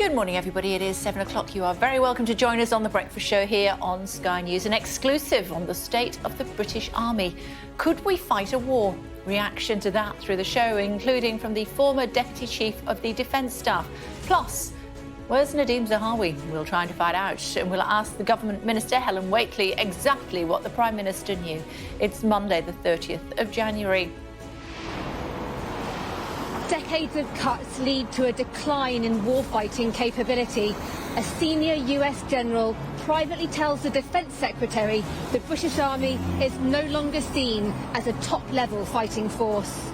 Good morning, everybody. It is 7 o'clock. You are very welcome to join us on The Breakfast Show here on Sky News. An exclusive on the state of the British Army. Could we fight a war? Reaction to that through the show, including from the former Deputy Chief of the Defence Staff. Plus, where's Nadhim Zahawi? We'll try to find out, and we'll ask the Government Minister, Helen Whately, exactly what the Prime Minister knew. It's Monday, the 30th of January. Decades of cuts lead to a decline in warfighting capability. A senior US general privately tells the Defence Secretary the British Army is no longer seen as a top-level fighting force.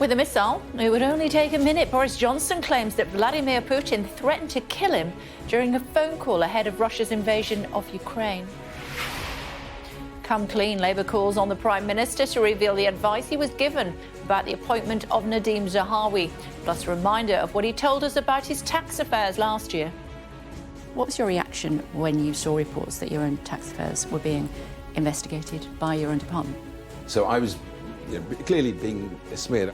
With a missile, it would only take a minute. Boris Johnson claims that Vladimir Putin threatened to kill him during a phone call ahead of Russia's invasion of Ukraine. Come clean, Labour calls on the Prime Minister to reveal the advice he was given about the appointment of Nadhim Zahawi, plus a reminder of what he told us about his tax affairs last year. What was your reaction when you saw reports that your own tax affairs were being investigated by your own department? So I was clearly being smeared.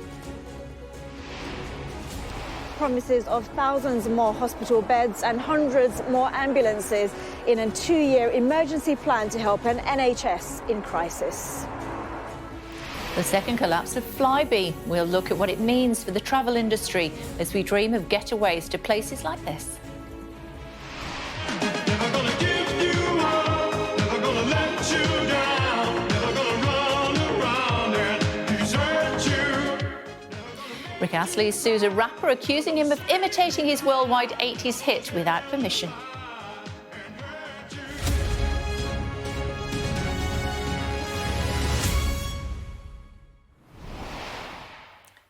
Promises of thousands more hospital beds and hundreds more ambulances in a 2-year emergency plan to help an NHS in crisis. The second collapse of Flybe. We'll look at what it means for the travel industry as we dream of getaways to places like this. Rick Astley sues a rapper accusing him of imitating his worldwide 80s hit without permission.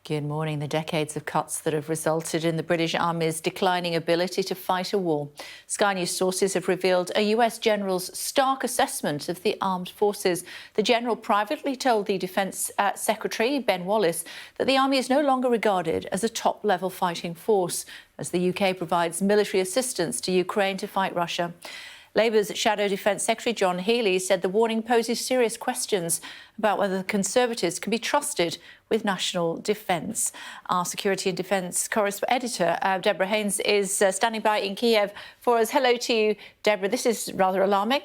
Good morning. The decades of cuts that have resulted in the British Army's declining ability to fight a war. Sky News sources have revealed a US general's stark assessment of the armed forces. The general privately told the Defence Secretary, Ben Wallace, that the Army is no longer regarded as a top-level fighting force, as the UK provides military assistance to Ukraine to fight Russia. Labour's Shadow Defence Secretary John Healey said the warning poses serious questions about whether the Conservatives can be trusted with national defence. Our Security and Defence editor, Deborah Haynes, is standing by in Kiev for us. Hello to you, Deborah. This is rather alarming.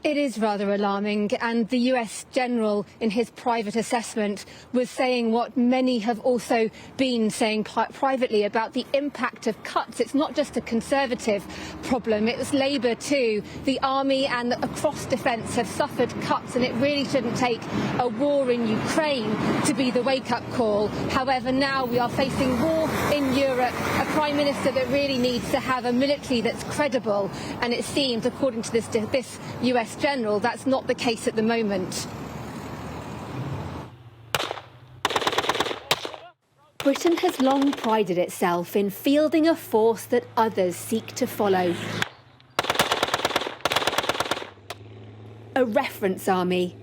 It is rather alarming, and the US general, in his private assessment, was saying what many have also been saying privately about the impact of cuts. It's not just a Conservative problem, it's Labour too. The Army and across defence have suffered cuts, and it really shouldn't take a war in Ukraine to be the wake-up call. However, now we are facing war in Europe, a Prime Minister that really needs to have a military that's credible, and it seems, according to this US general, that's not the case at the moment. Britain has long prided itself in fielding a force that others seek to follow. A reference army.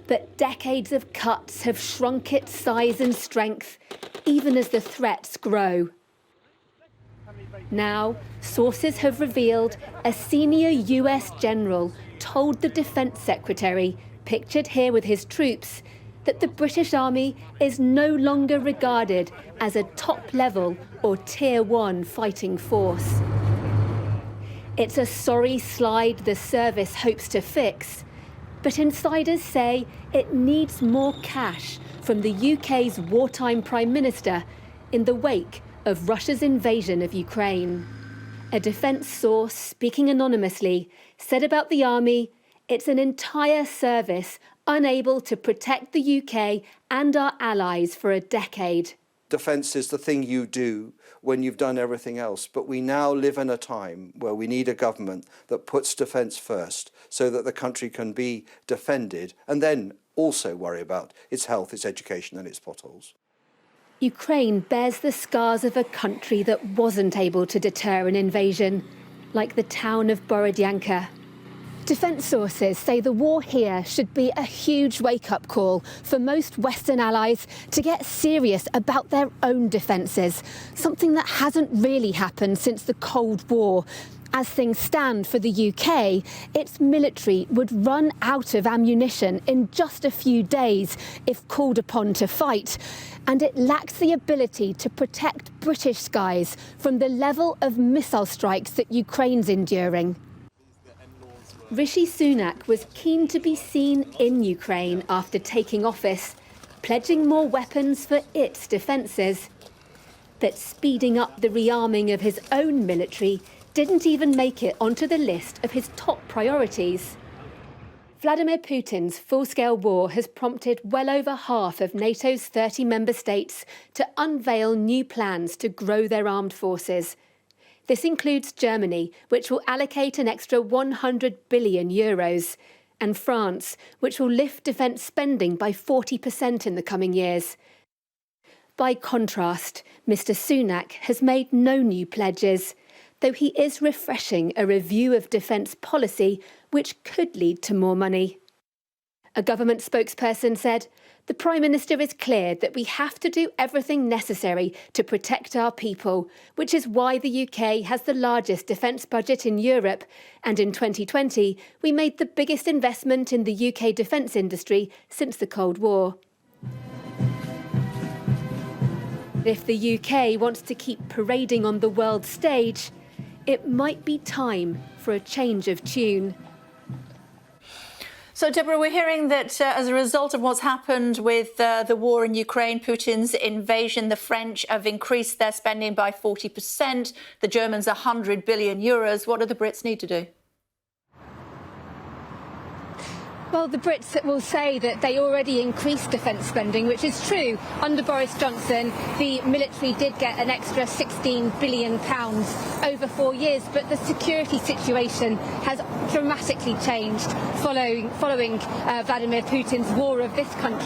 But decades of cuts have shrunk its size and strength, even as the threats grow. Now, sources have revealed a senior US general told the Defence Secretary, pictured here with his troops, that the British Army is no longer regarded as a top-level or Tier 1 fighting force. It's a sorry slide the service hopes to fix, but insiders say it needs more cash from the UK's wartime Prime Minister in the wake of Russia's invasion of Ukraine. A defence source, speaking anonymously, said about the Army, it's an entire service unable to protect the UK and our allies for a decade. Defence is the thing you do when you've done everything else, but we now live in a time where we need a government that puts defence first so that the country can be defended and then also worry about its health, its education and its potholes. Ukraine bears the scars of a country that wasn't able to deter an invasion, like the town of Borodyanka. Defence sources say the war here should be a huge wake-up call for most Western allies to get serious about their own defences, something that hasn't really happened since the Cold War. As things stand for the UK, its military would run out of ammunition in just a few days if called upon to fight. And it lacks the ability to protect British skies from the level of missile strikes that Ukraine's enduring. Rishi Sunak was keen to be seen in Ukraine after taking office, pledging more weapons for its defences. But speeding up the rearming of his own military didn't even make it onto the list of his top priorities. Vladimir Putin's full-scale war has prompted well over half of NATO's 30 member states to unveil new plans to grow their armed forces. This includes Germany, which will allocate an extra €100 billion, and France, which will lift defence spending by 40% in the coming years. By contrast, Mr Sunak has made no new pledges, though he is refreshing a review of defence policy which could lead to more money. A government spokesperson said, "The Prime Minister is clear that we have to do everything necessary to protect our people, which is why the UK has the largest defence budget in Europe, and in 2020 we made the biggest investment in the UK defence industry since the Cold War." If the UK wants to keep parading on the world stage, it might be time for a change of tune. So, Deborah, we're hearing that as a result of what's happened with the war in Ukraine, Putin's invasion, the French have increased their spending by 40%, the Germans €100 billion. What do the Brits need to do? Well, the Brits will say that they already increased defence spending, which is true. Under Boris Johnson, the military did get an extra £16 billion over 4 years, but the security situation has dramatically changed following Vladimir Putin's war of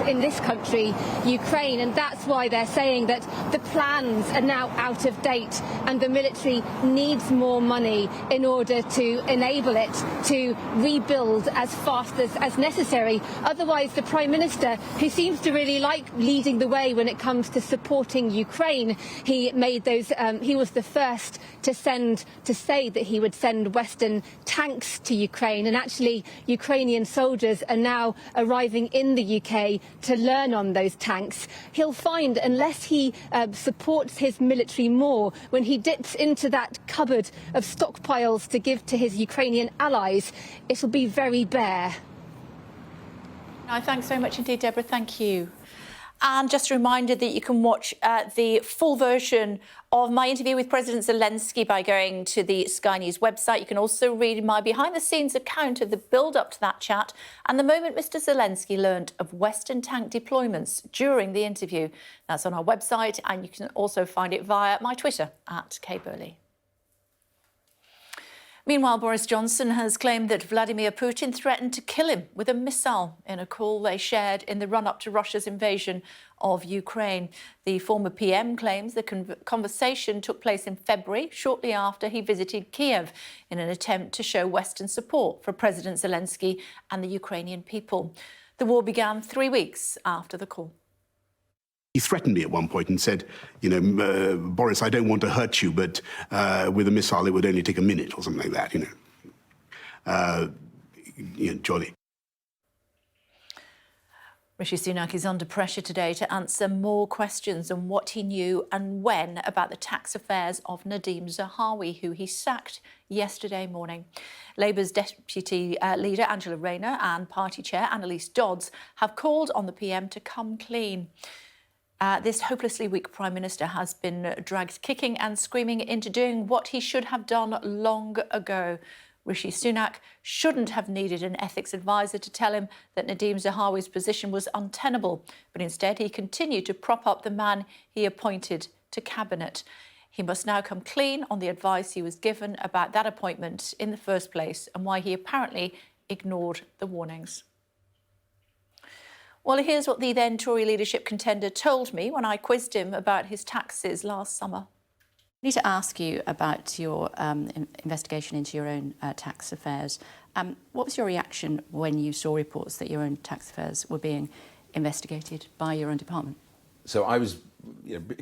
in this country, Ukraine, and that's why they're saying that the plans are now out of date and the military needs more money in order to enable it to rebuild as fast as necessary. Otherwise, the Prime Minister, who seems to really like leading the way when it comes to supporting Ukraine, he was the first to say that he would send Western tanks to Ukraine, and actually Ukrainian soldiers are now arriving in the UK to learn on those tanks. He'll find, unless he supports his military more, when he dips into that cupboard of stockpiles to give to his Ukrainian allies, it'll be very bare. No, thanks very much indeed, Deborah. Thank you. And just a reminder that you can watch the full version of my interview with President Zelensky by going to the Sky News website. You can also read my behind-the-scenes account of the build-up to that chat and the moment Mr Zelensky learned of Western tank deployments during the interview. That's on our website, and you can also find it via my Twitter @KBurley. Meanwhile, Boris Johnson has claimed that Vladimir Putin threatened to kill him with a missile in a call they shared in the run-up to Russia's invasion of Ukraine. The former PM claims the conversation took place in February, shortly after he visited Kiev, in an attempt to show Western support for President Zelensky and the Ukrainian people. The war began 3 weeks after the call. He threatened me at one point and said, Boris, I don't want to hurt you, but with a missile it would only take a minute or something like that, jolly. Rishi Sunak is under pressure today to answer more questions on what he knew and when about the tax affairs of Nadhim Zahawi, who he sacked yesterday morning. Labour's deputy leader, Angela Rayner, and party chair, Annalise Dodds, have called on the PM to come clean. This hopelessly weak Prime Minister has been dragged kicking and screaming into doing what he should have done long ago. Rishi Sunak shouldn't have needed an ethics advisor to tell him that Nadhim Zahawi's position was untenable, but instead he continued to prop up the man he appointed to cabinet. He must now come clean on the advice he was given about that appointment in the first place and why he apparently ignored the warnings. Well, here's what the then Tory leadership contender told me when I quizzed him about his taxes last summer. I need to ask you about your investigation into your own tax affairs. What was your reaction when you saw reports that your own tax affairs were being investigated by your own department? So I was,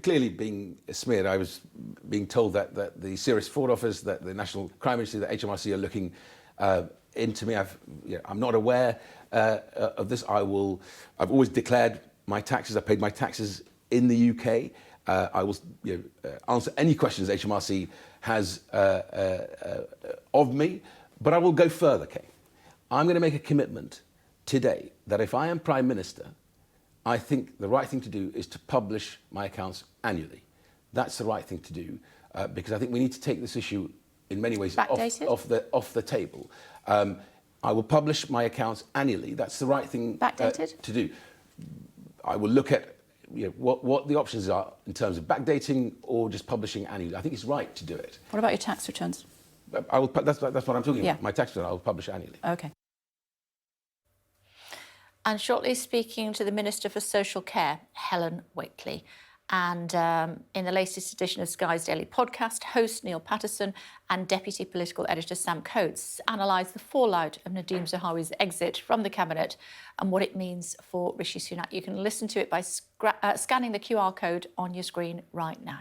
clearly being smeared, I was being told that the Serious Fraud Office, that the National Crime Agency, that HMRC are looking into me. I'm not aware of this. I've always declared my taxes. I paid my taxes in the UK. I will answer any questions HMRC has of me, but I will go further, Kay. I'm going to make a commitment today that if I am Prime Minister, I think the right thing to do is to publish my accounts annually. That's the right thing to do, because I think we need to take this issue in many ways off the table. I will publish my accounts annually. That's the right thing to do. I will look at what the options are in terms of backdating or just publishing annually. I think it's right to do it. What about your tax returns? That's what I'm talking about. My tax return I will publish annually. OK. And shortly speaking to the Minister for Social Care, Helen Whately. And in the latest edition of Sky's Daily Podcast, host Neil Patterson and Deputy Political Editor Sam Coates analyse the fallout of Nadhim Zahawi's exit from the Cabinet and what it means for Rishi Sunak. You can listen to it by scanning the QR code on your screen right now.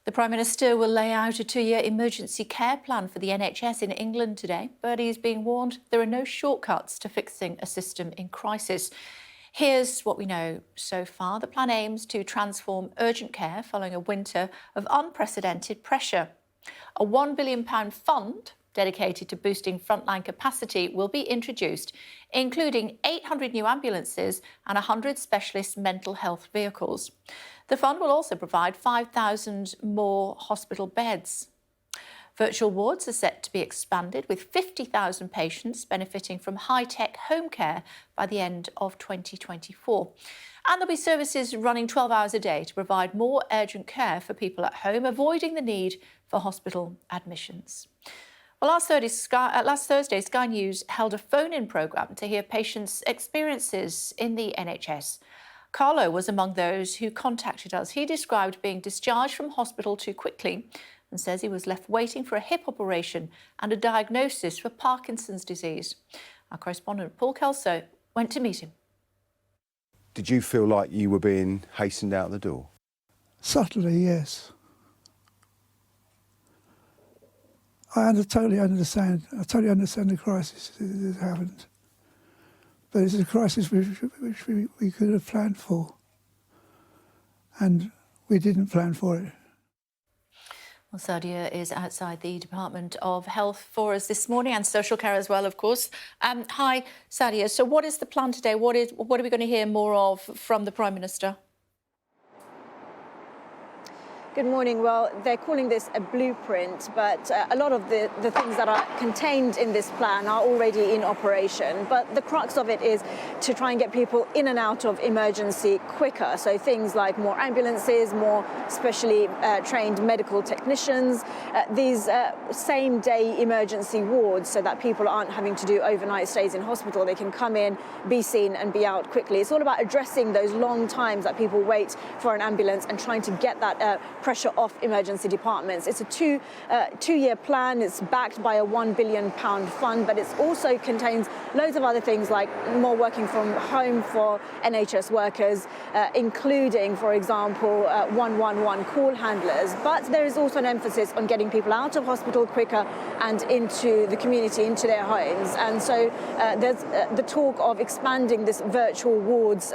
The Prime Minister will lay out a 2-year emergency care plan for the NHS in England today, but he's being warned there are no shortcuts to fixing a system in crisis. Here's what we know so far. The plan aims to transform urgent care following a winter of unprecedented pressure. A £1 billion fund dedicated to boosting frontline capacity will be introduced, including 800 new ambulances and 100 specialist mental health vehicles. The fund will also provide 5,000 more hospital beds. Virtual wards are set to be expanded, with 50,000 patients benefiting from high-tech home care by the end of 2024. And there'll be services running 12 hours a day to provide more urgent care for people at home, avoiding the need for hospital admissions. Well, last Thursday, Sky News held a phone-in programme to hear patients' experiences in the NHS. Carlo was among those who contacted us. He described being discharged from hospital too quickly and says he was left waiting for a hip operation and a diagnosis for Parkinson's disease. Our correspondent Paul Kelso went to meet him. Did you feel like you were being hastened out the door? Subtly, yes. I totally understand the crisis that happened. But it's a crisis which we could have planned for. And we didn't plan for it. Well, Sadia is outside the Department of Health for us this morning, and social care as well, of course. Hi, Sadia. So what is the plan today? What are we going to hear more of from the Prime Minister? Good morning. Well, they're calling this a blueprint, but a lot of the things that are contained in this plan are already in operation. But the crux of it is to try and get people in and out of emergency quicker. So things like more ambulances, more specially trained medical technicians, these same-day emergency wards so that people aren't having to do overnight stays in hospital. They can come in, be seen and be out quickly. It's all about addressing those long times that people wait for an ambulance and trying to get that pressure off emergency departments. It's a two-year plan. It's backed by a £1 billion fund, but it also contains loads of other things like more working from home for NHS workers, including, for example, 111 call handlers. But there is also an emphasis on getting people out of hospital quicker and into the community, into their homes. And so there's the talk of expanding this virtual wards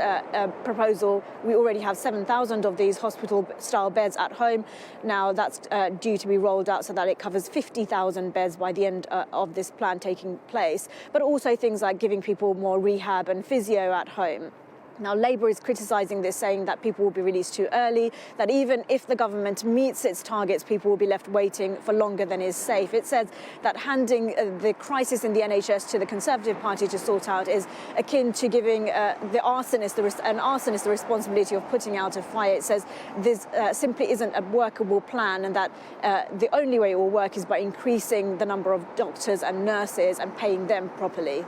proposal. We already have 7,000 of these hospital-style beds at home. Now that's due to be rolled out so that it covers 50,000 beds by the end of this plan taking place, but also things like giving people more rehab and physio at home. Now, Labour is criticising this, saying that people will be released too early, that even if the government meets its targets, people will be left waiting for longer than is safe. It says that handing the crisis in the NHS to the Conservative Party to sort out is akin to giving an arsonist the responsibility of putting out a fire. It says this simply isn't a workable plan, and that the only way it will work is by increasing the number of doctors and nurses and paying them properly.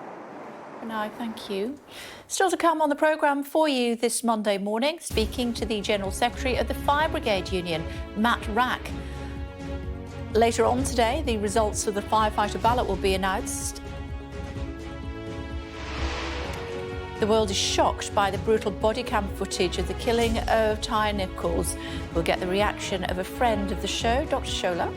No, thank you. Still to come on the programme for you this Monday morning, speaking to the General Secretary of the Fire Brigade Union, Matt Rack. Later on today, the results of the Firefighter ballot will be announced. The world is shocked by the brutal body cam footage of the killing of Tyre Nichols. We'll get the reaction of a friend of the show, Dr. Shola.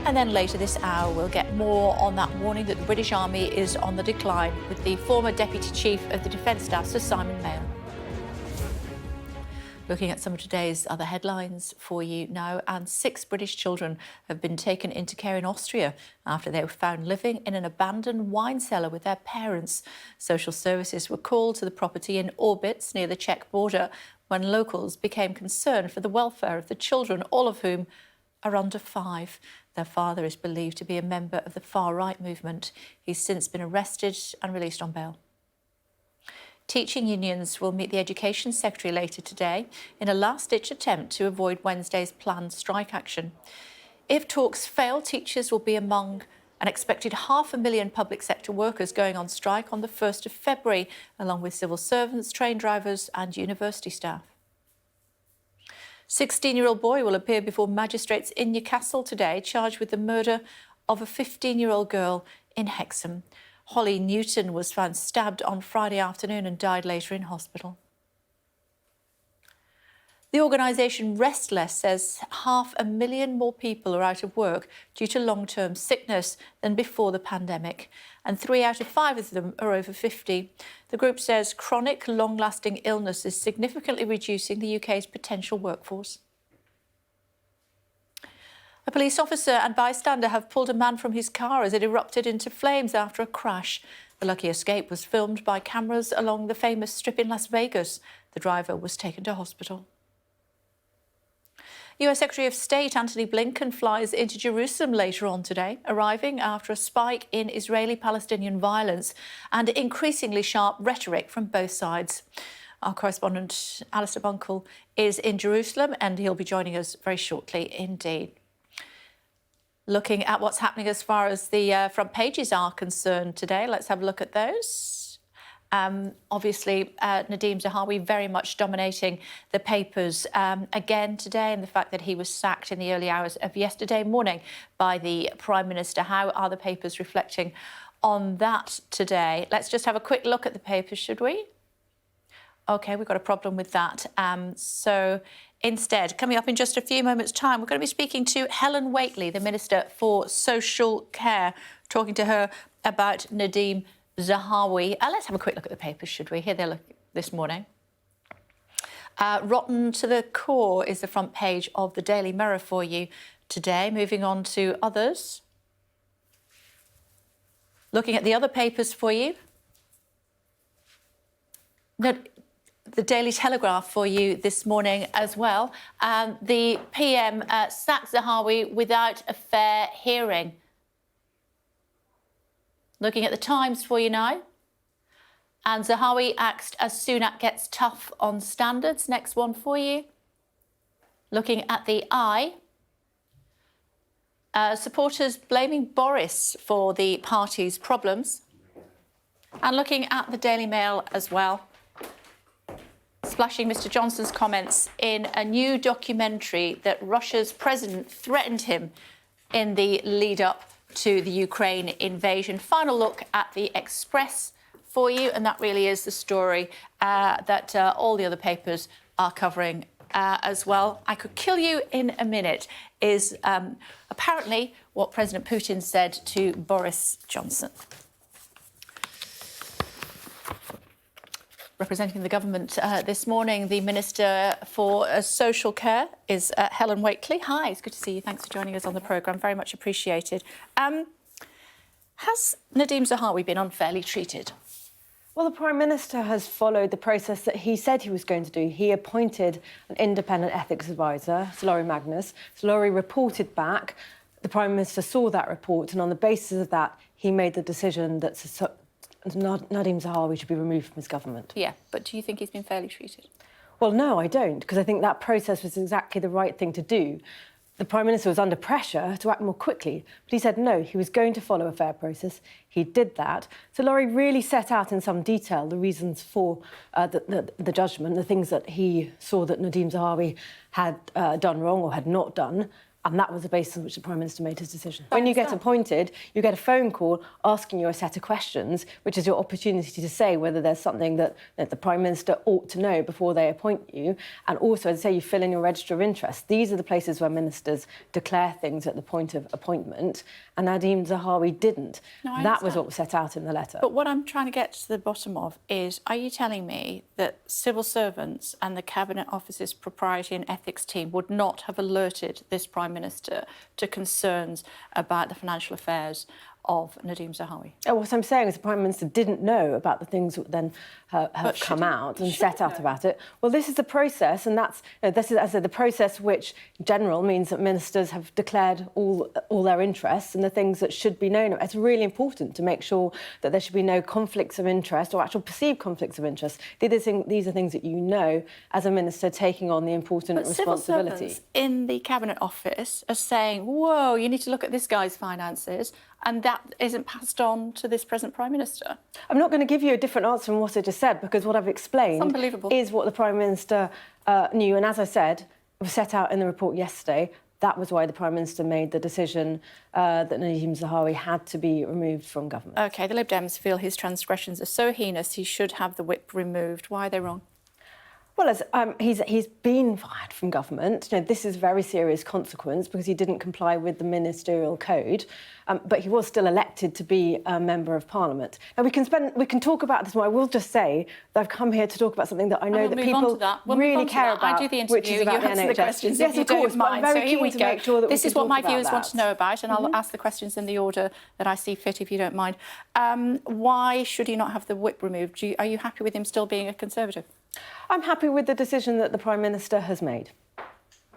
And then later this hour, we'll get more on that warning that the British Army is on the decline with the former Deputy Chief of the Defence Staff, Sir Simon Mayo. Looking at some of today's other headlines for you now, and 6 British children have been taken into care in Austria after they were found living in an abandoned wine cellar with their parents. Social services were called to the property in Orbitz near the Czech border when locals became concerned for the welfare of the children, all of whom are under 5. Their father is believed to be a member of the far-right movement. He's since been arrested and released on bail. Teaching unions will meet the Education Secretary later today in a last-ditch attempt to avoid Wednesday's planned strike action. If talks fail, teachers will be among an expected 500,000 public sector workers going on strike on the 1st of February, along with civil servants, train drivers and university staff. 16-year-old boy will appear before magistrates in Newcastle today, charged with the murder of a 15-year-old girl in Hexham. Holly Newton was found stabbed on Friday afternoon and died later in hospital. The organisation Restless says 500,000 more people are out of work due to long-term sickness than before the pandemic, and 3 out of 5 of them are over 50. The group says chronic, long-lasting illness is significantly reducing the UK's potential workforce. A police officer and bystander have pulled a man from his car as it erupted into flames after a crash. The lucky escape was filmed by cameras along the famous strip in Las Vegas. The driver was taken to hospital. US Secretary of State Antony Blinken flies into Jerusalem later on today, arriving after a spike in Israeli-Palestinian violence and increasingly sharp rhetoric from both sides. Our correspondent Alistair Bunkle is in Jerusalem and he'll be joining us very shortly indeed. Looking at what's happening as far as the front pages are concerned today, let's have a look at those. Obviously, Nadhim Zahawi very much dominating the papers again today, and the fact that he was sacked in the early hours of yesterday morning by the Prime Minister. How are the papers reflecting on that today? Let's just have a quick look at the papers, should we? OK, we've got a problem with that. So instead, coming up in just a few moments' time, we're going to be speaking to Helen Whately, the Minister for Social Care, talking to her about Nadhim Zahawi. Let's have a quick look at the papers, should we? Here they look this morning. Rotten to the core is the front page of the Daily Mirror for you today. Moving on to others. Looking at the other papers for you. The Daily Telegraph for you this morning as well. The PM sacked Zahawi without a fair hearing. Looking at the Times for you now. And Zahawi axed as Sunak gets tough on standards. Next one for you. Looking at the Eye. Supporters blaming Boris for the party's problems. And looking at the Daily Mail as well. Splashing Mr Johnson's comments in a new documentary that Russia's president threatened him in the lead-up to the Ukraine invasion. Final look at the Express for you, and that really is the story that all the other papers are covering as well. I could kill you in a minute is apparently what President Putin said to Boris Johnson. Representing the government this morning, the Minister for Social Care is Helen Whately. Hi, it's good to see you. Thanks for joining us on the programme. Very much appreciated. Has Nadhim Zahawi been unfairly treated? Well, the Prime Minister has followed the process that he said he was going to do. He appointed an independent ethics advisor, Sir Laurie Magnus. Sir Laurie reported back. The Prime Minister saw that report, and on the basis of that, he made the decision that Nadhim Zahawi should be removed from his government. Yeah, but do you think he's been fairly treated? Well, no, I don't, because I think that process was exactly the right thing to do. The Prime Minister was under pressure to act more quickly, but he said no, he was going to follow a fair process. He did that. So Laurie really set out in some detail the reasons for the judgment, the things that he saw that Nadhim Zahawi had done wrong or had not done. And that was the basis on which the Prime Minister made his decision. When you get appointed, you get a phone call asking you a set of questions, which is your opportunity to say whether there's something that the Prime Minister ought to know before they appoint you. And also, as I say, you fill in your register of interest. These are the places where ministers declare things at the point of appointment, and Nadhim Zahawi didn't. That was what was set out in the letter. But what I'm trying to get to the bottom of is, are you telling me that civil servants and the Cabinet Office's propriety and ethics team would not have alerted this Prime Minister to concerns about the financial affairs of Nadhim Zahawi? What I'm saying is the Prime Minister didn't know about the things that then have come out and set out about it. Well, this is the process, and that's this is, as I said, the process which in general means that ministers have declared all their interests and the things that should be known. It's really important to make sure that there should be no conflicts of interest or actual perceived conflicts of interest. These are things that you know as a minister taking on the important responsibility. Civil servants in the Cabinet Office are saying, whoa, you need to look at this guy's finances, and that isn't passed on to this present Prime Minister. I'm not going to give you a different answer from what I just said, because what I've explained is what the Prime Minister knew. And as I said, it was set out in the report yesterday. That was why the Prime Minister made the decision that Nadhim Zahawi had to be removed from government. OK, the Lib Dems feel his transgressions are so heinous he should have the whip removed. Why are they wrong? Well, as he's been fired from government. This is a very serious consequence because he didn't comply with the Ministerial Code, but he was still elected to be a Member of Parliament. Now, we can talk about this more. I will just say that I've come here to talk about something that I know that people really care about, I do the interview, which is about you answer the questions, yes, of course, but I'm very keen to make sure that this is what my viewers want to know about, and Mm-hmm. I'll ask the questions in the order that I see fit, if you don't mind. Why should he not have the whip removed? Are you happy with him still being a Conservative? I'm happy with the decision that the Prime Minister has made.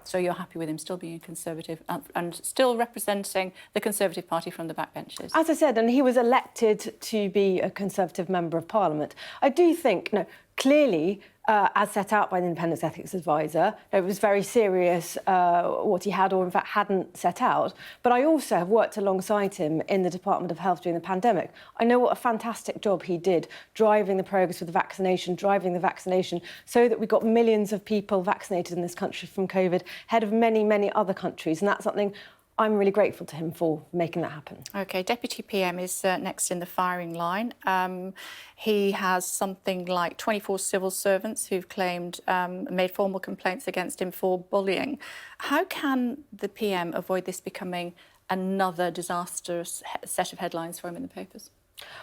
So you're happy with him still being a Conservative and still representing the Conservative Party from the backbenches? As I said, and he was elected to be a Conservative Member of Parliament. I do think, clearly, as set out by the Independent Ethics Advisor, it was very serious what he had or, in fact, hadn't set out. But I also have worked alongside him in the Department of Health during the pandemic. I know what a fantastic job he did, driving the progress with the vaccination, so that we got millions of people vaccinated in this country from COVID, ahead of many, many other countries. And that's something I'm really grateful to him for making that happen. OK, Deputy PM is next in the firing line. He has something like 24 civil servants who've claimed, made formal complaints against him for bullying. How can the PM avoid this becoming another disastrous set of headlines for him in the papers?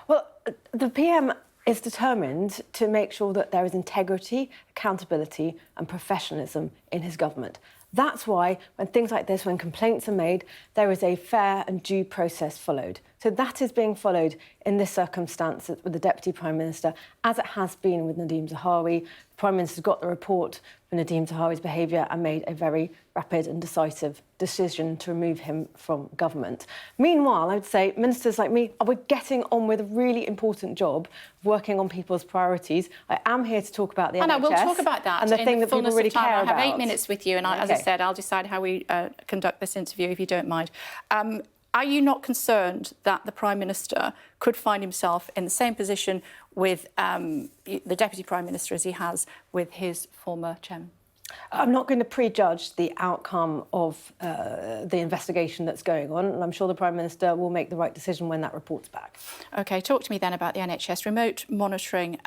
Well, the PM is determined to make sure that there is integrity, accountability and professionalism in his government. That's why, when things like this, when complaints are made, there is a fair and due process followed. So that is being followed in this circumstance with the Deputy Prime Minister, as it has been with Nadhim Zahawi. The Prime Minister's got the report for Nadhim Zahawi's behaviour and made a very rapid and decisive decision to remove him from government. Meanwhile, I would say ministers like me are getting on with a really important job of working on people's priorities. I am here to talk about the NHS. We'll talk about that. And the thing that people really care about. I have 8 minutes with you, and as I said, I'll decide how we conduct this interview, if you don't mind. Are you not concerned that the Prime Minister could find himself in the same position with the Deputy Prime Minister as he has with his former chairman? I'm not going to prejudge the outcome of the investigation that's going on, and I'm sure the Prime Minister will make the right decision when that report's back. OK, talk to me then about the NHS remote monitoring.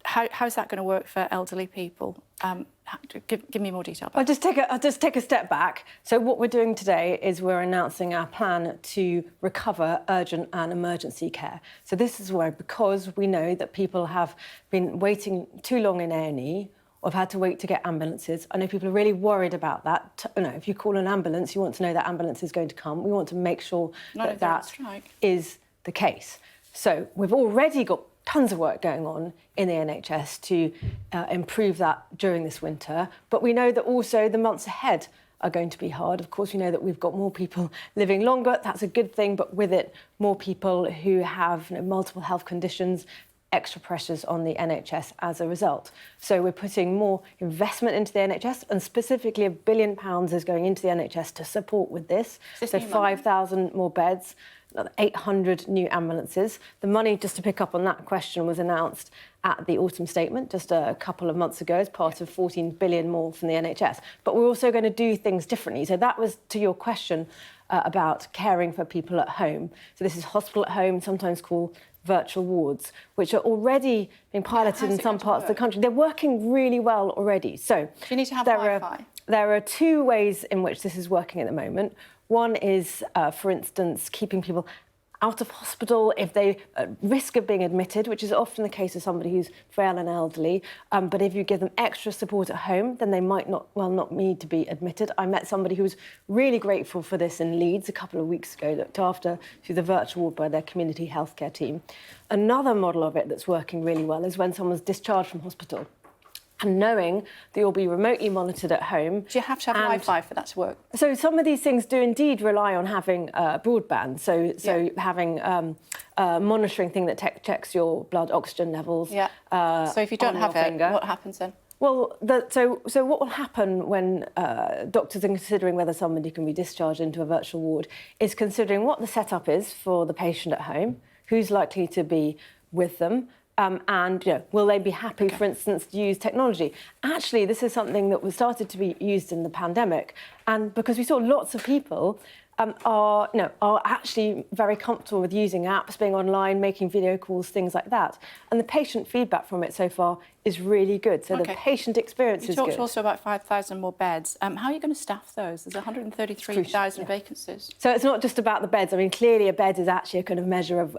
How's that going to work for elderly people? Give me more detail. I'll just take a step back. So what we're doing today is we're announcing our plan to recover urgent and emergency care. So this is where, because we know that people have been waiting too long in A&E, or have had to wait to get ambulances. I know people are really worried about that. If you call an ambulance, you want to know that ambulance is going to come. We want to make sure that that is the case. So we've already got tons of work going on in the NHS to improve that during this winter. But we know that also the months ahead are going to be hard. Of course, we know that we've got more people living longer. That's a good thing. But with it, more people who have multiple health conditions, extra pressures on the NHS as a result. So we're putting more investment into the NHS, and specifically £1 billion is going into the NHS to support with this. So 5,000 more beds. another 800 new ambulances. The money, just to pick up on that question, was announced at the autumn statement just a couple of months ago as part of 14 billion more from the NHS. But we're also going to do things differently. So that was to your question about caring for people at home. So this is hospital at home, sometimes called virtual wards, which are already being piloted in some parts of the country. They're working really well already. So do you need to have Wi-Fi? There are two ways in which this is working at the moment. One is, for instance, keeping people out of hospital if they at risk of being admitted, which is often the case of somebody who's frail and elderly. But if you give them extra support at home, then they might not need to be admitted. I met somebody who was really grateful for this in Leeds a couple of weeks ago, looked after through the virtual ward by their community healthcare team. Another model of it that's working really well is when someone's discharged from hospital and knowing that you'll be remotely monitored at home. Do you have to have Wi-Fi for that to work? So some of these things do indeed rely on having broadband. So having a monitoring thing that checks your blood oxygen levels. Yeah. So if you don't have it, what happens then? Well, so what will happen when doctors are considering whether somebody can be discharged into a virtual ward is considering what the setup is for the patient at home, who's likely to be with them, and will they be happy, for instance, to use technology? Actually, this is something that was started to be used in the pandemic, and because we saw lots of people are actually very comfortable with using apps, being online, making video calls, things like that. And the patient feedback from it so far is really good. So the patient experience is good. You talked also about 5,000 more beds. How are you going to staff those? There's 133,000 vacancies. So it's not just about the beds. I mean, clearly a bed is actually a kind of measure of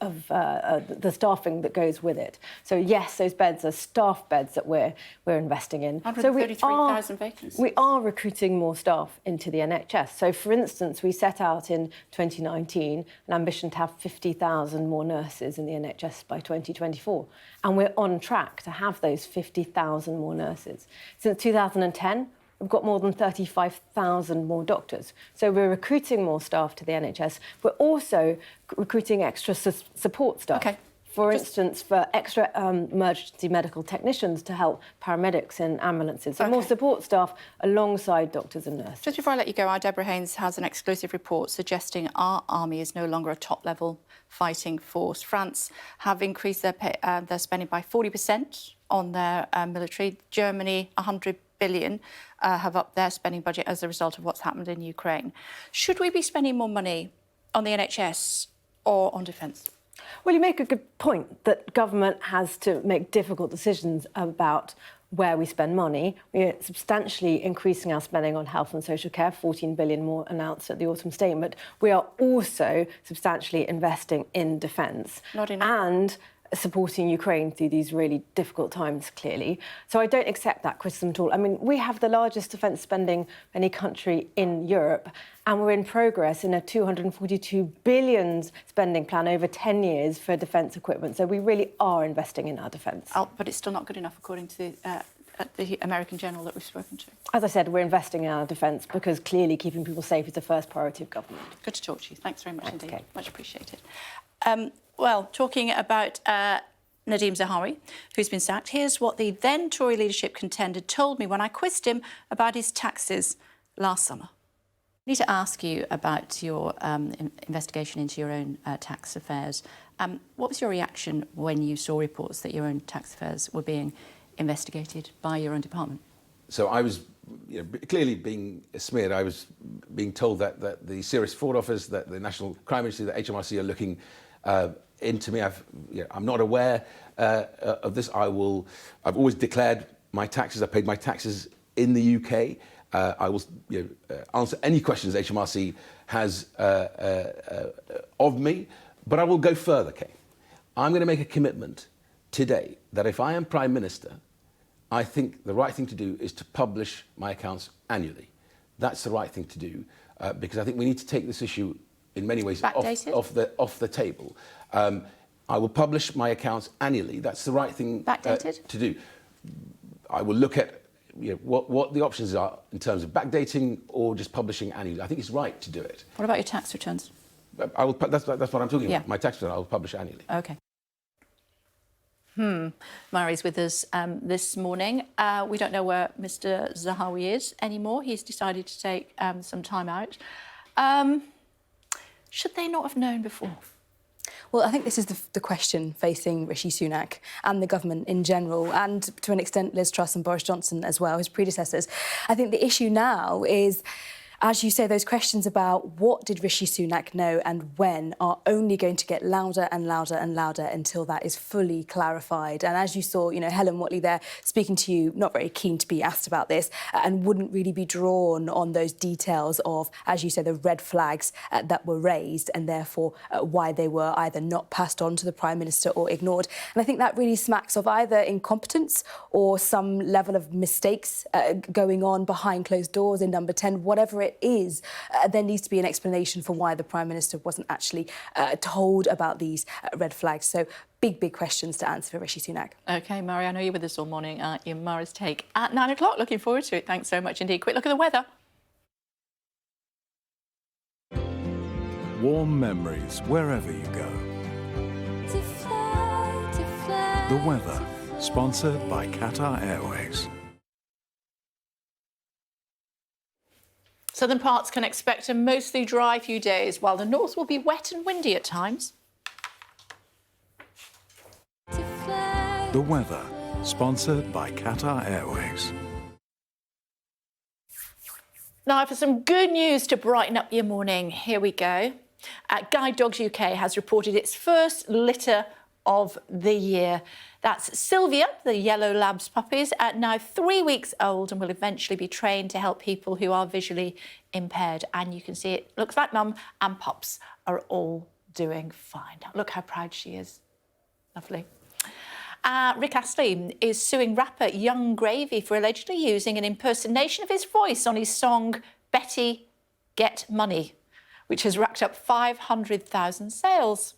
the staffing that goes with it. So yes, those beds are staff beds that we're investing in. 133,000 vacancies. We are recruiting more staff into the NHS. So for instance, we set out in 2019 an ambition to have 50,000 more nurses in the NHS by 2024. And we're on track to have those 50,000 more nurses. Since 2010, we've got more than 35,000 more doctors. So we're recruiting more staff to the NHS. We're also recruiting extra support staff. For instance, for extra emergency medical technicians to help paramedics in ambulances. So more support staff alongside doctors and nurses. Just before I let you go, our Deborah Haynes has an exclusive report suggesting our army is no longer a top-level fighting force. France have increased their spending by 40% on their military. Germany, 100 billion, have upped their spending budget as a result of what's happened in Ukraine. Should we be spending more money on the NHS or on defence? Well, you make a good point that government has to make difficult decisions about where we spend money. We're substantially increasing our spending on health and social care, 14 billion more announced at the autumn statement. We are also substantially investing in defence. Not enough. And supporting Ukraine through these really difficult times, clearly. So I don't accept that criticism at all. I mean, we have the largest defence spending of any country in Europe, and we're in progress in a 242 billion spending plan over 10 years for defence equipment. So we really are investing in our defence. But it's still not good enough, according to the American general that we've spoken to. As I said, we're investing in our defence because clearly keeping people safe is the first priority of government. Good to talk to you. Thanks very much indeed. Okay. Much appreciated. Well, talking about Nadhim Zahawi, who's been sacked, here's what the then Tory leadership contender told me when I quizzed him about his taxes last summer. I need to ask you about your investigation into your own tax affairs. What was your reaction when you saw reports that your own tax affairs were being investigated by your own department? So I was clearly being smeared. I was being told that the Serious Fraud Office, that the National Crime Agency, the HMRC are looking into me. I'm not aware of this. I've always declared my taxes. I paid my taxes in the UK. I will answer any questions HMRC has of me, but I will go further, Kay. I'm going to make a commitment today that if I am Prime Minister, I think the right thing to do is to publish my accounts annually. That's the right thing to do because I think we need to take this issue in many ways off the table. I will publish my accounts annually. That's the right thing to do. I will look at what the options are in terms of backdating or just publishing annually. I think it's right to do it. What about your tax returns? That's what I'm talking about. My tax return I will publish annually. OK. Murray's with us this morning. We don't know where Mr. Zahawi is anymore. He's decided to take some time out. should they not have known before? Well, I think this is the question facing Rishi Sunak and the government in general, and to an extent Liz Truss and Boris Johnson as well, his predecessors. I think the issue now is, as you say, those questions about what did Rishi Sunak know and when are only going to get louder and louder and louder until that is fully clarified. And as you saw, you know, Helen Whately there speaking to you, not very keen to be asked about this, and wouldn't really be drawn on those details of, as you say, the red flags that were raised, and therefore why they were either not passed on to the Prime Minister or ignored. And I think that really smacks of either incompetence or some level of mistakes going on behind closed doors in Number 10, whatever it is. There needs to be an explanation for why the Prime Minister wasn't actually told about these red flags. So big questions to answer for Rishi Sunak. OK, Murray, I know you're with us all morning. Your Murray's Take at 9 o'clock. Looking forward to it. Thanks so much indeed. Quick look at the weather. Warm memories wherever you go. The weather, sponsored by Qatar Airways. Southern parts can expect a mostly dry few days, while the north will be wet and windy at times. The weather, sponsored by Qatar Airways. Now for some good news to brighten up your morning. Here we go. Guide Dogs UK has reported its first litter of the year. That's Sylvia, the yellow lab's puppies, now 3 weeks old and will eventually be trained to help people who are visually impaired. And you can see it looks like Mum and Pups are all doing fine. Look how proud she is. Lovely. Rick Astley is suing rapper Young Gravy for allegedly using an impersonation of his voice on his song Betty Get Money, which has racked up 500,000 sales.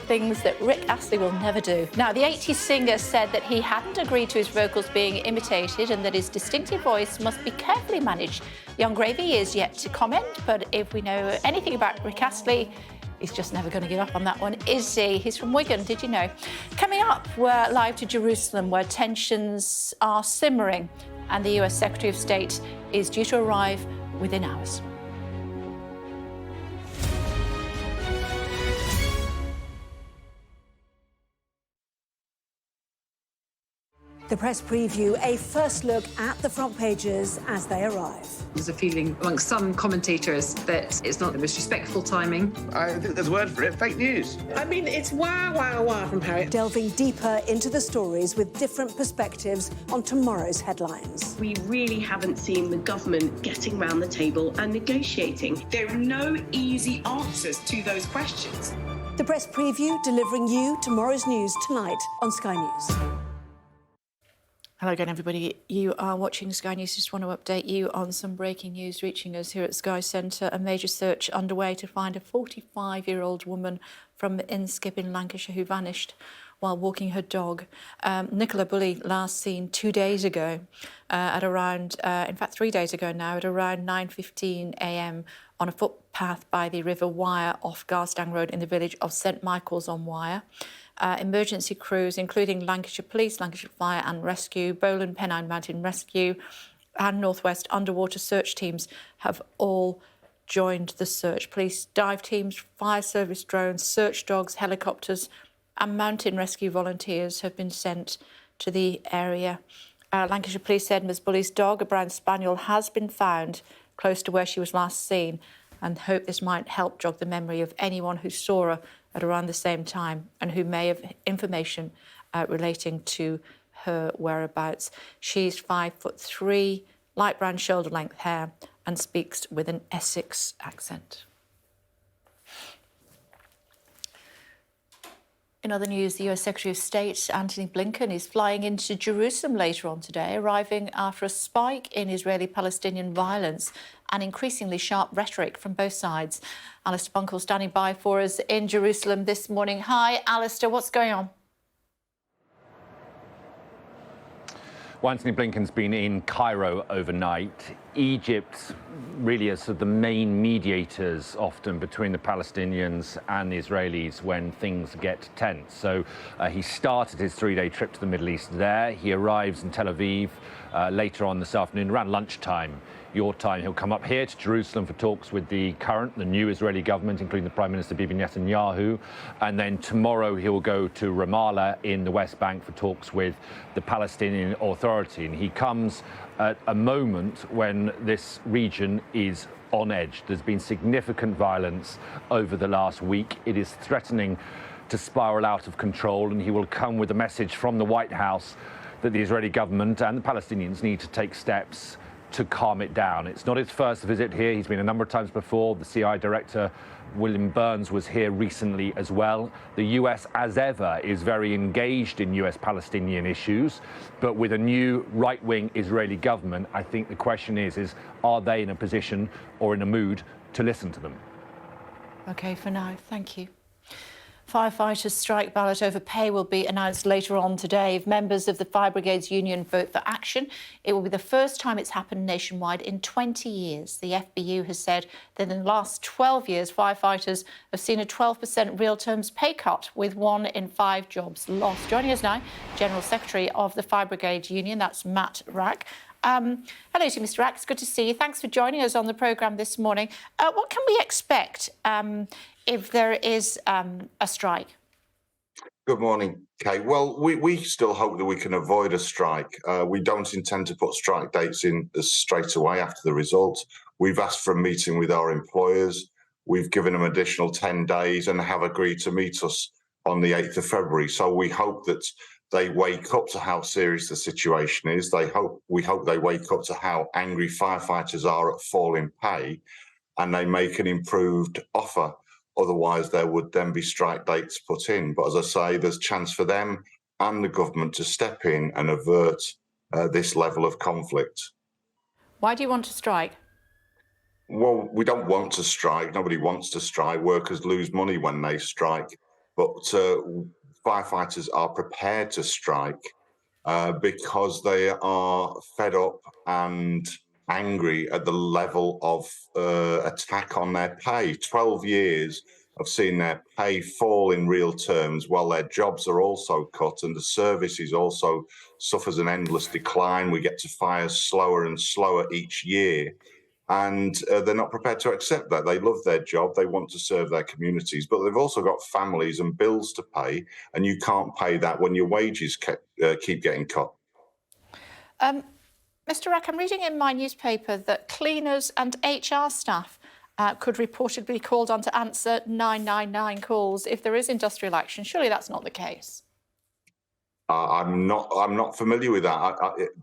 Things that Rick Astley will never do. Now, the 80s singer said that he hadn't agreed to his vocals being imitated and that his distinctive voice must be carefully managed. Young Gravy is yet to comment, but if we know anything about Rick Astley, he's just never going to give up on that one, is he? He's from Wigan, did you know? Coming up, we're live to Jerusalem, where tensions are simmering, and the US Secretary of State is due to arrive within hours. The press preview, a first look at the front pages as they arrive. There's a feeling amongst some commentators that it's not the most respectful timing. I think there's a word for it, fake news. I mean, it's wah from Harry. Delving deeper into the stories with different perspectives on tomorrow's headlines. We really haven't seen the government getting round the table and negotiating. There are no easy answers to those questions. The press preview delivering you tomorrow's news tonight on Sky News. Hello again, everybody. You are watching Sky News. Just want to update you on some breaking news reaching us here at Sky Centre. A major search underway to find a 45-year-old woman from Inskip in Lancashire who vanished while walking her dog. Nicola Bulley, last seen 2 days ago at around, in fact 3 days ago now, at around 9:15 a.m. on a footpath by the River Wyre off Garstang Road in the village of St Michael's on Wyre. Emergency crews, including Lancashire Police, Lancashire Fire and Rescue, Bowland Pennine Mountain Rescue and North West Underwater Search Teams have all joined the search. Police dive teams, fire service drones, search dogs, helicopters and mountain rescue volunteers have been sent to the area. Lancashire Police said Ms Bulley's dog, a brown spaniel, has been found close to where she was last seen, and hope this might help jog the memory of anyone who saw her at around the same time and who may have information relating to her whereabouts. She's 5'3", light brown shoulder-length hair and speaks with an Essex accent. In other news, the US Secretary of State, Antony Blinken, is flying into Jerusalem later on today, arriving after a spike in Israeli-Palestinian violence and increasingly sharp rhetoric from both sides. Alistair Bunkle standing by for us in Jerusalem this morning. Hi, Alistair, what's going on? Well, Antony Blinken's been in Cairo overnight. Egypt really is sort of the main mediators often between the Palestinians and the Israelis when things get tense. So he started his 3-day trip to the Middle East there. He arrives in Tel Aviv later on this afternoon, around lunchtime, your time. He'll come up here to Jerusalem for talks with the new Israeli government, including the Prime Minister Bibi Netanyahu. And then tomorrow he'll go to Ramallah in the West Bank for talks with the Palestinian Authority. And he comes at a moment when this region is on edge. There's been significant violence over the last week. It is threatening to spiral out of control, and he will come with a message from the White House that the Israeli government and the Palestinians need to take steps to calm it down. It's not his first visit here. He's been a number of times before. The CIA director, William Burns, was here recently as well. The US, as ever, is very engaged in US-Palestinian issues, but with a new right-wing Israeli government, I think the question is are they in a position or in a mood to listen to them? OK, for now, thank you. Firefighters' strike ballot over pay will be announced later on today. If members of the Fire Brigades Union vote for action, it will be the first time it's happened nationwide in 20 years. The FBU has said that in the last 12 years, firefighters have seen a 12% real terms pay cut, with 1 in 5 jobs lost. Joining us now, General Secretary of the Fire Brigades Union, that's Matt Rack. Hello to Mr. Rack, it's good to see you. Thanks for joining us on the programme this morning. What can we expect if there is a strike? Good morning, Kate. Well, we still hope that we can avoid a strike. We don't intend to put strike dates in straight away after the result. We've asked for a meeting with our employers. We've given them additional 10 days and have agreed to meet us on the 8th of February. So we hope that they wake up to how serious the situation is. We hope they wake up to how angry firefighters are at falling pay, and they make an improved offer. Otherwise, there would then be strike dates put in. But as I say, there's chance for them and the government to step in and avert this level of conflict. Why do you want to strike? Well, we don't want to strike. Nobody wants to strike. Workers lose money when they strike. But firefighters are prepared to strike because they are fed up and angry at the level of attack on their pay. 12 years of seeing their pay fall in real terms while their jobs are also cut and the service is also suffers an endless decline. We get to fires slower and slower each year. And they're not prepared to accept that. They love their job, they want to serve their communities, but they've also got families and bills to pay, and you can't pay that when your wages keep getting cut. Mr. Rack, I'm reading in my newspaper that cleaners and HR staff could reportedly be called on to answer 999 calls if there is industrial action. Surely that's not the case. I'm not familiar with that.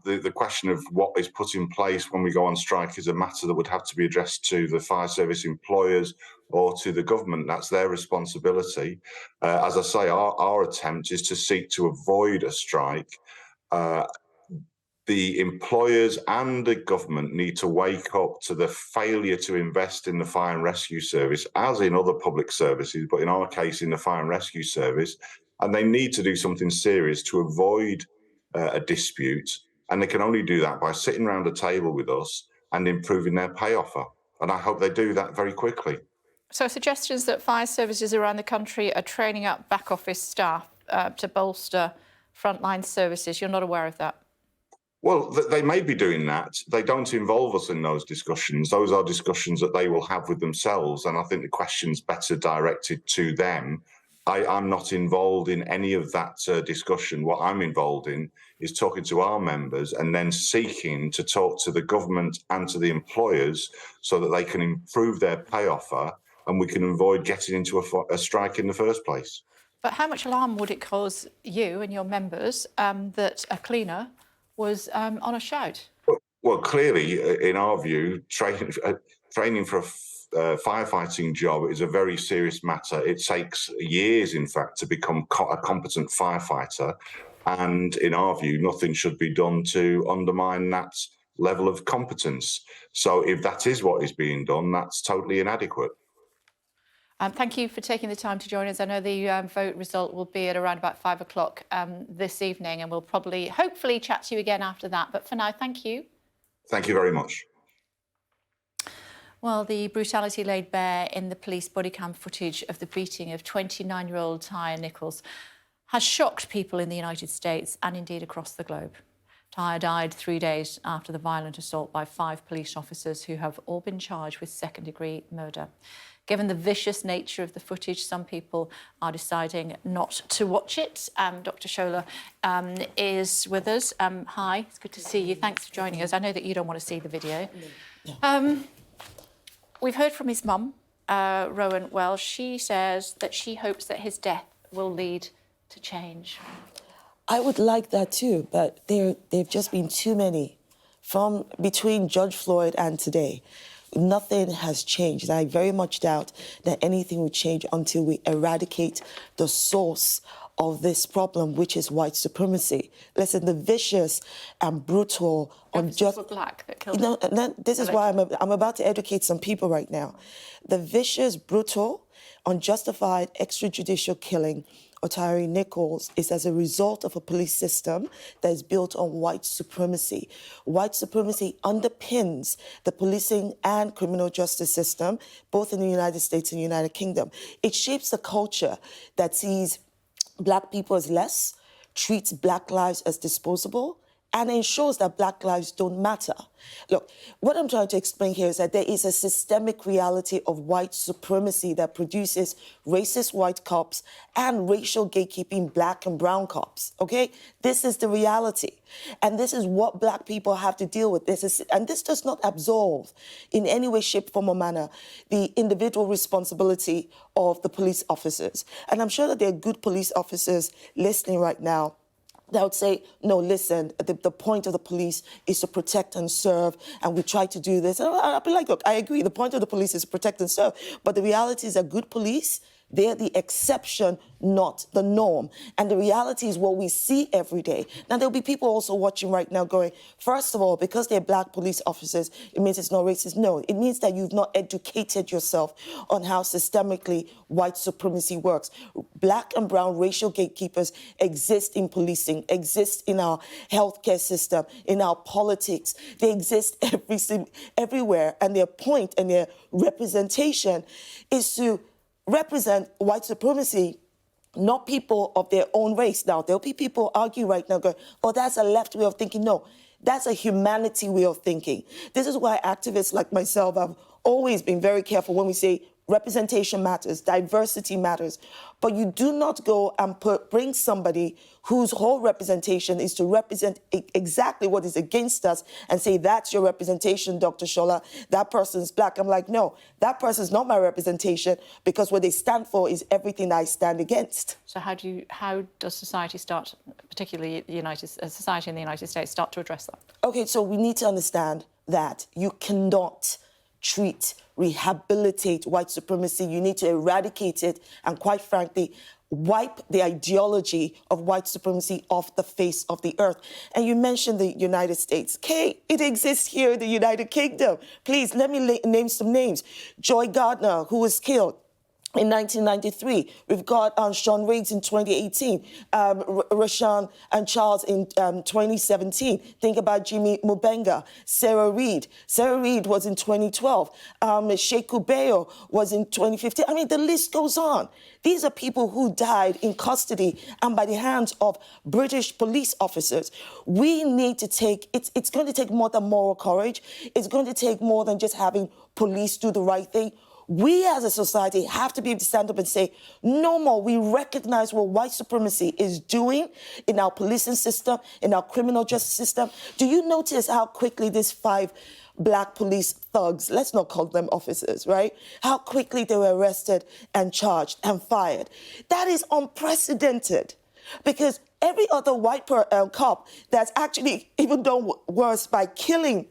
The question of what is put in place when we go on strike is a matter that would have to be addressed to the fire service employers or to the government. That's their responsibility. As I say, our attempt is to seek to avoid a strike. The employers and the government need to wake up to the failure to invest in the fire and rescue service, as in other public services, but in our case, in the fire and rescue service. And they need to do something serious to avoid a dispute. And they can only do that by sitting around a table with us and improving their pay offer. And I hope they do that very quickly. So suggestions that fire services around the country are training up back office staff to bolster frontline services. You're not aware of that? Well, they may be doing that. They don't involve us in those discussions. Those are discussions that they will have with themselves. And I think the question's better directed to them. I'm not involved in any of that discussion. What I'm involved in is talking to our members and then seeking to talk to the government and to the employers so that they can improve their pay offer and we can avoid getting into a strike in the first place. But how much alarm would it cause you and your members that a cleaner was on a shout? Well, clearly, in our view, training for a firefighting job is a very serious matter. It takes years, in fact, to become a competent firefighter. And in our view, nothing should be done to undermine that level of competence. So if that is what is being done, that's totally inadequate. Thank you for taking the time to join us. I know the vote result will be at around about 5 o'clock this evening, and we'll hopefully chat to you again after that. But for now, thank you. Thank you very much. Well, the brutality laid bare in the police body cam footage of the beating of 29-year-old Tyre Nichols has shocked people in the United States and indeed across the globe. Tyre died 3 days after the violent assault by 5 police officers who have all been charged with second-degree murder. Given the vicious nature of the footage, some people are deciding not to watch it. Dr. Shola is with us. Hi, it's good to see you. Thanks for joining us. I know that you don't want to see the video. We've heard from his mum, Rowan Wells. She says that she hopes that his death will lead to change. I would like that too, but there've just been too many. From between George Floyd and today, nothing has changed. I very much doubt that anything will change until we eradicate the source of this problem, which is white supremacy. Listen, the vicious and brutal, unjust... black that killed him. This is why I'm about to educate some people right now. The vicious, brutal, unjustified extrajudicial killing of Tyre Nichols is as a result of a police system that is built on white supremacy. White supremacy underpins the policing and criminal justice system, both in the United States and the United Kingdom. It shapes the culture that sees Black people as less, treats Black lives as disposable, and ensures that Black lives don't matter. Look, what I'm trying to explain here is that there is a systemic reality of white supremacy that produces racist white cops and racial gatekeeping Black and brown cops, okay? This is the reality. And this is what Black people have to deal with. And this does not absolve in any way, shape, form, or manner the individual responsibility of the police officers. And I'm sure that there are good police officers listening right now that would say, no, listen, the point of the police is to protect and serve, and we try to do this. And I'll be like, look, I agree, the point of the police is to protect and serve, but the reality is that good police, they're the exception, not the norm. And the reality is what we see every day. Now, there'll be people also watching right now going, first of all, because they're Black police officers, it means it's not racist. No, it means that you've not educated yourself on how systemically white supremacy works. Black and brown racial gatekeepers exist in policing, exist in our healthcare system, in our politics. They exist everywhere. And their point and their representation is to represent white supremacy, not people of their own race. Now, there'll be people argue right now going, oh, that's a left way of thinking. No, that's a humanity way of thinking. This is why activists like myself have always been very careful when we say representation matters, diversity matters, but you do not go and bring somebody whose whole representation is to represent exactly what is against us and say, that's your representation, Dr. Shola, that person's Black. I'm like, no, that person's not my representation, because what they stand for is everything I stand against. So how does society start, particularly society in the United States, start to address that? Okay, so we need to understand that you cannot treat, rehabilitate white supremacy. You need to eradicate it and, quite frankly, wipe the ideology of white supremacy off the face of the earth. And you mentioned the United States. Okay, it exists here in the United Kingdom. Please, let me name some names. Joy Gardner, who was killed in 1993. We've got Sean Riggs in 2018, Rashawn and Charles in 2017. Think about Jimmy Mubenga, Sarah Reid. Sarah Reid was in 2012. Sheku Bayo was in 2015. I mean, the list goes on. These are people who died in custody and by the hands of British police officers. We need to take, it's going to take more than moral courage. It's going to take more than just having police do the right thing. We as a society have to be able to stand up and say, no more. We recognize what white supremacy is doing in our policing system, in our criminal justice system. Do you notice how quickly these 5 Black police thugs, let's not call them officers, right? How quickly they were arrested and charged and fired. That is unprecedented, because every other white cop that's actually even done worse by killing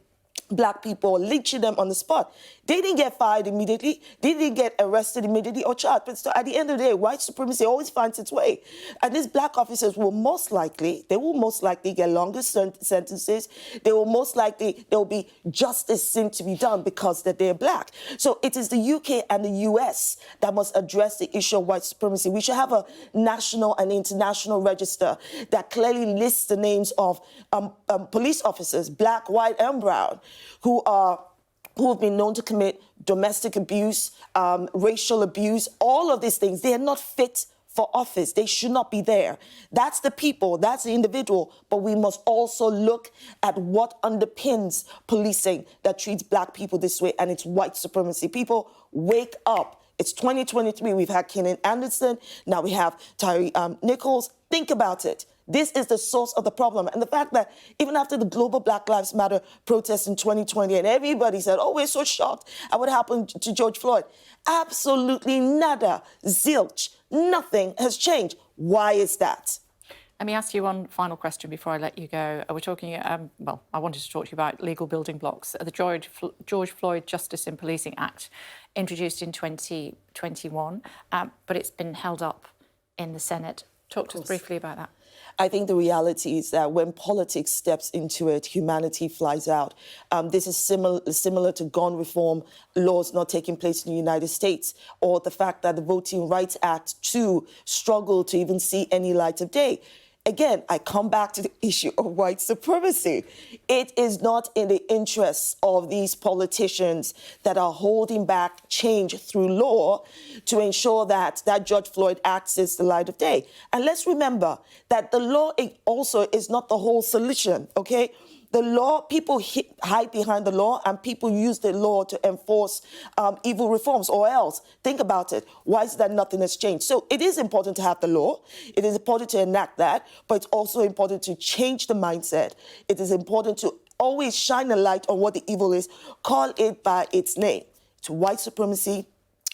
Black people, lynching them on the spot, they didn't get fired immediately. They didn't get arrested immediately or charged. But so at the end of the day, white supremacy always finds its way. And these Black officers will most likely get longer sentences. There will be justice seem to be done because that they're Black. So it is the UK and the US that must address the issue of white supremacy. We should have a national and international register that clearly lists the names of police officers, Black, white, and brown, who are who have been known to commit domestic abuse, racial abuse, all of these things, they are not fit for office. They should not be there. That's the people, that's the individual, but we must also look at what underpins policing that treats black people this way, and it's white supremacy. People, wake up. It's 2023. We've had Kenan Anderson. Now we have Tyre Nichols. Think about it. This is the source of the problem. And the fact that even after the global Black Lives Matter protests in 2020, and everybody said, oh, we're so shocked at what happened to George Floyd. Absolutely nada, zilch, nothing has changed. Why is that? Let me ask you one final question before I let you go. We're talking, well, I wanted to talk to you about legal building blocks. The George Floyd Justice in Policing Act, introduced in 2021, but it's been held up in the Senate. Talk to us briefly about that. I think the reality is that when politics steps into it, humanity flies out. This is similar to gun reform laws not taking place in the United States, or the fact that the Voting Rights Act, too, struggled to even see any light of day. Again, I come back to the issue of white supremacy. It is not in the interests of these politicians that are holding back change through law to ensure that George Floyd Act sees the light of day. And let's remember that the law also is not the whole solution, okay? The law, people hide behind the law, and people use the law to enforce evil reforms, or else. Think about it. Why is that nothing has changed? So it is important to have the law. It is important to enact that, but it's also important to change the mindset. It is important to always shine a light on what the evil is, call it by its name. It's white supremacy,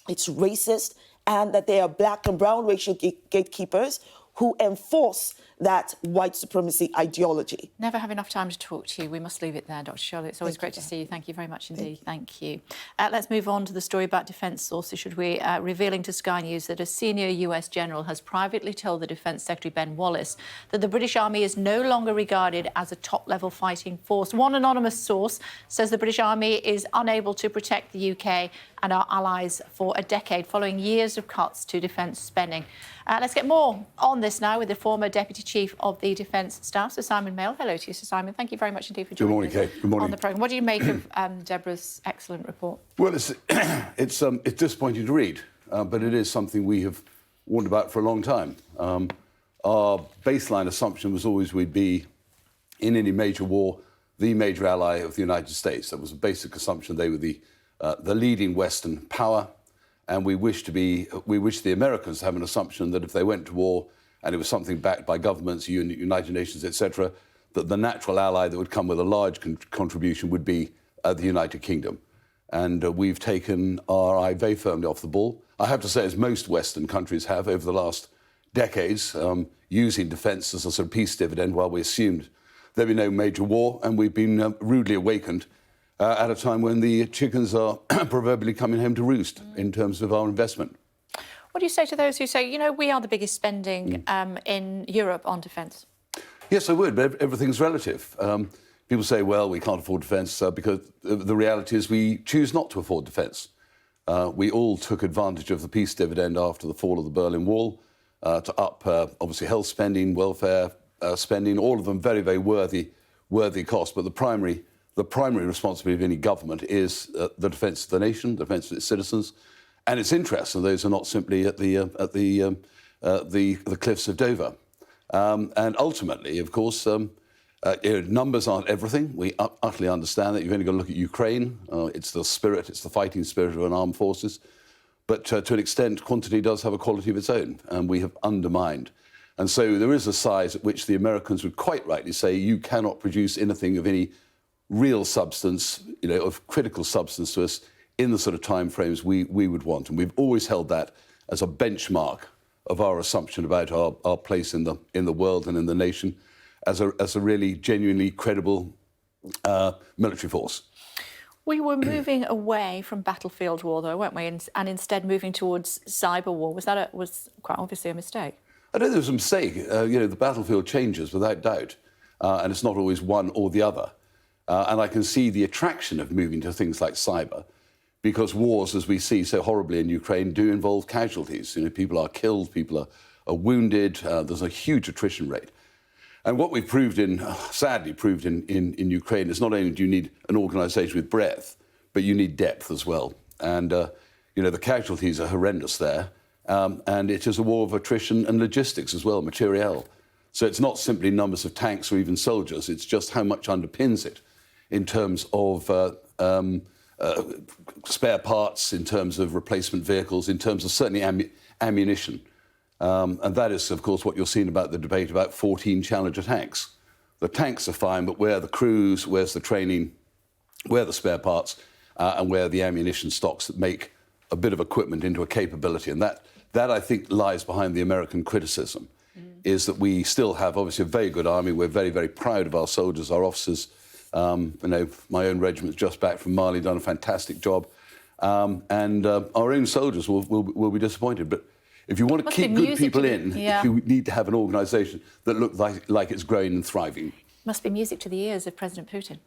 it's racist, and that they are black and brown racial gatekeepers who enforce that white supremacy ideology. Never have enough time to talk to you. We must leave it there, Dr. Charlotte. It's always great to see you. Thank you very much indeed. Thank you. Let's move on to the story about defence sources, should we? Revealing to Sky News that a senior US general has privately told the Defence Secretary Ben Wallace that the British Army is no longer regarded as a top-level fighting force. One anonymous source says the British Army is unable to protect the UK and our allies for a decade, following years of cuts to defence spending. Let's get more on this now with the former Deputy Chief of the Defence Staff, Sir Simon Mail. Hello to you, Sir Simon. Thank you very much indeed for joining us Kate. Good morning. On the programme. What do you make of Deborah's excellent report? Well, it's disappointing to read, but it is something we have warned about for a long time. Our baseline assumption was always we'd be, in any major war, the major ally of the United States. That was a basic assumption. They were the leading Western power. And we wish the Americans to have an assumption that if they went to war and it was something backed by governments, United Nations, etc., that the natural ally that would come with a large contribution would be the United Kingdom. And we've taken our eye very firmly off the ball. I have to say, as most Western countries have over the last decades, using defence as a sort of peace dividend while we assumed there'd be no major war, and we've been rudely awakened at a time when the chickens are proverbially coming home to roost in terms of our investment. What do you say to those who say, you know, we are the biggest spending in Europe on defence? Yes, I would, but everything's relative. People say, well, we can't afford defence because the reality is we choose not to afford defence. We all took advantage of the peace dividend after the fall of the Berlin Wall to up, obviously, health spending, welfare spending, all of them very, very worthy costs. But the primary responsibility of any government is the defence of the nation, the defence of its citizens, and its interests, and those are not simply at the cliffs of Dover. And ultimately, of course, numbers aren't everything. We utterly understand that. You've only got to look at Ukraine. It's the spirit, it's the fighting spirit of an armed forces. But to an extent, quantity does have a quality of its own, and we have undermined. And so there is a size at which the Americans would quite rightly say you cannot produce anything of any real substance, you know, of critical substance to us in the sort of timeframes we would want. And we've always held that as a benchmark of our assumption about our place in the world and in the nation as a really genuinely credible military force. We were moving away from battlefield war, though, weren't we? And instead moving towards cyber war. Was quite obviously a mistake? I don't think it was a mistake. You know, the battlefield changes without doubt, and it's not always one or the other. And I can see the attraction of moving to things like cyber, because wars, as we see so horribly in Ukraine, do involve casualties. You know, people are killed, people are wounded. There's a huge attrition rate. And what we've sadly proved in Ukraine is not only do you need an organisation with breadth, but you need depth as well. And, you know, the casualties are horrendous there. And it is a war of attrition and logistics as well, materiel. So it's not simply numbers of tanks or even soldiers, it's just how much underpins it in terms of spare parts, in terms of replacement vehicles, in terms of certainly ammunition. And that is, of course, what you're seeing about the debate about 14 Challenger tanks. The tanks are fine, but where are the crews, where's the training, where are the spare parts, and where are the ammunition stocks that make a bit of equipment into a capability? And that I think, lies behind the American criticism, is that we still have, obviously, a very good army. We're very, very proud of our soldiers, our officers. You know, my own regiment's just back from Mali, done a fantastic job. And our own soldiers will be disappointed. But if you want to keep good people in, you need to have an organisation that looks like it's growing and thriving. Must be music to the ears of President Putin.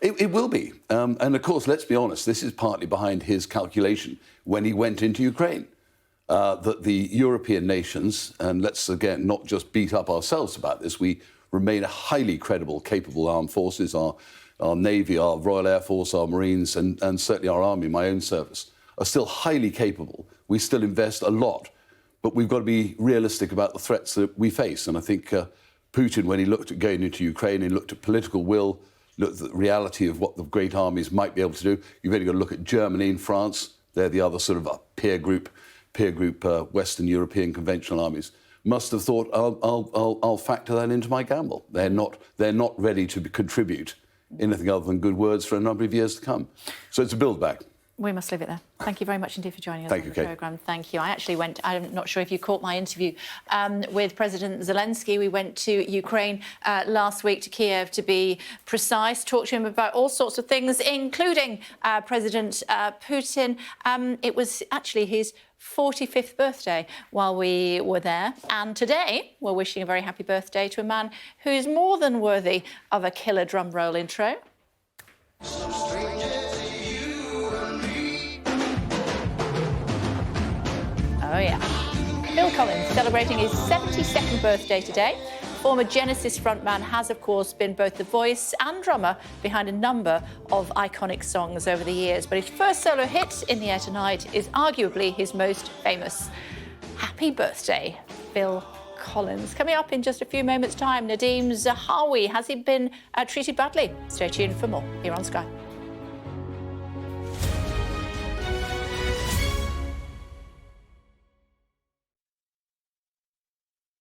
It will be. And, of course, let's be honest, this is partly behind his calculation when he went into Ukraine. That the European nations, and let's, again, not just beat up ourselves about this, we remain a highly credible, capable armed forces. Our Navy, our Royal Air Force, our Marines, and certainly our Army, my own service, are still highly capable. We still invest a lot, but we've got to be realistic about the threats that we face. And I think Putin, when he looked at going into Ukraine, he looked at political will, looked at the reality of what the great armies might be able to do. You've only got to look at Germany and France. They're the other sort of peer group Western European conventional armies. Must have thought, I'll factor that into my gamble. They're not ready to contribute anything other than good words for a number of years to come. So it's a build back. We must leave it there. Thank you very much indeed for joining us on the programme. Thank you. I actually went, I'm not sure if you caught my interview with President Zelensky. We went to Ukraine last week, to Kiev to be precise, talked to him about all sorts of things, including President Putin. It was actually his 45th birthday while we were there. And today, we're wishing a very happy birthday to a man who's more than worthy of a killer drum roll intro. Oh, yeah. Phil Collins celebrating his 72nd birthday today. Former Genesis frontman has, of course, been both the voice and drummer behind a number of iconic songs over the years. But his first solo hit, In the Air Tonight, is arguably his most famous. Happy birthday, Phil Collins. Coming up in just a few moments' time, Nadhim Zahawi. Has he been treated badly? Stay tuned for more here on Sky.